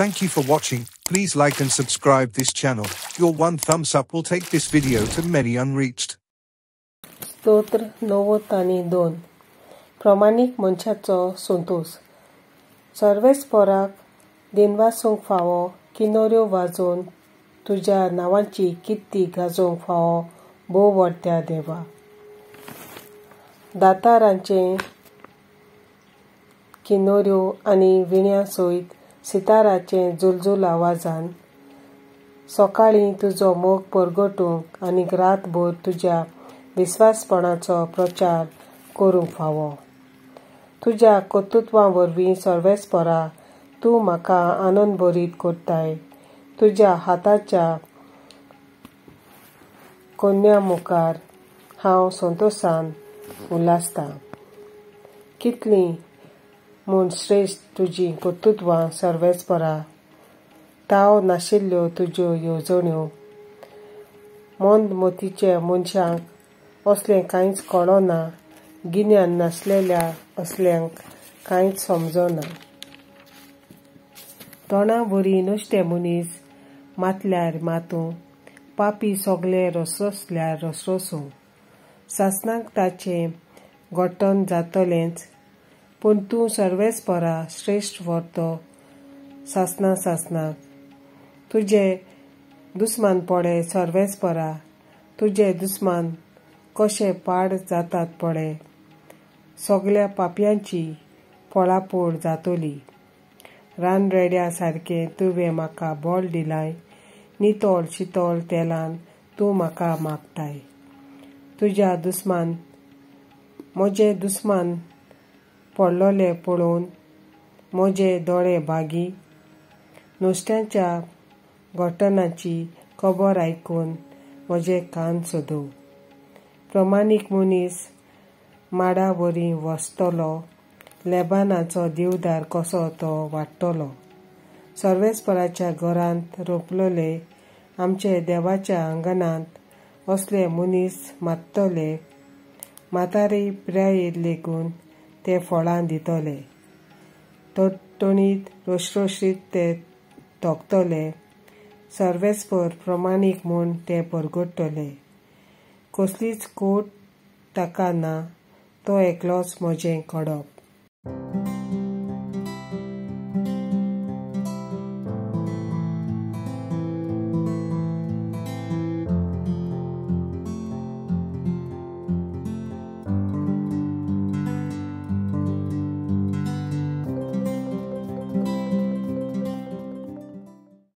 Thank you for watching. Please like and subscribe this channel. Your one thumbs up will take this video to many unreached. स्तोत्र 92 प्रमाणीक मनशाचो संतोष. सर्वेस्पराक दिनवासूंक फावो किनोऱ्यो वाजोवन तुज्या नांवांची किर्ती गाजोवंक फावो भोव व्हडट्या देवा. दातारांचे किनोऱ्यो आनी विण्या सयत सिताराचे जुलजूल आवाजान सकाळीं तुजो मोग परगटूंक आनी रातभर तुज्या विस्वासपणाचो प्रचार करूंक फावो. तुज्या कर्तृत्वा वरवीं सर्वेस्परा तूं म्हाका आनंद भरीत करताय. तुज्या हाताच्या कोन्या मुखार हांव संतोशान उल्हासतां. कितलीं म्हूण श्रेश्ठ तुजीं कर्तृत्वां सर्वेस्परा. ताव नाशिल्ल्यो तुज्यो येवजण्यो. मंद मतीच्या मनशांक असलें कांयच कळना. गिन्यान नासलेल्या असल्यांक कांयच समजना. तोंडा बरी नश्टे मनीस मातल्यार मातूं. पापी सोगले रसरसल्यार रसरसूं. सासणाक ताचें घोट्टन जातलेंच. पूण तूं सर्वेस्परा श्रेश्ठ व्हरतो सासणाक. तुजे दुस्मान पळे सर्वेस्परा. तुजे दुस्मान कशे पाड जातात पळे. सगल्या पापयांची पळापळ जातली. रानरेड्या सारकें तुवें म्हाका बोल दिलाय. नितळ शितळ तेलान तूं म्हाका मागताय. तुज्या दुस्मान म्हजे दुस्मान पडलोले पळोवन म्हजे दोळे बागी. नुस्त्यांच्या घोटनाची खबर आयकून म्हजे कान सदू. प्रमाणीक मनीस माडा वरी वसतलो. लेबानाचो दिवदार कसो तो वाडटलो. सर्वेस्पराच्या घरांत रोपलोले आमचे देवाच्या आंगणांत असले मनीस मात्तले. म्हातारी पिरायेर लेगून ते फळां दितले. टणटणीत रसरशीत ते तोगतले. सर्वेस्पर प्रमाणीक म्हूण ते परगटतले. कसलीच खोट ताका ना. तो एकलोच म्हजें कडप.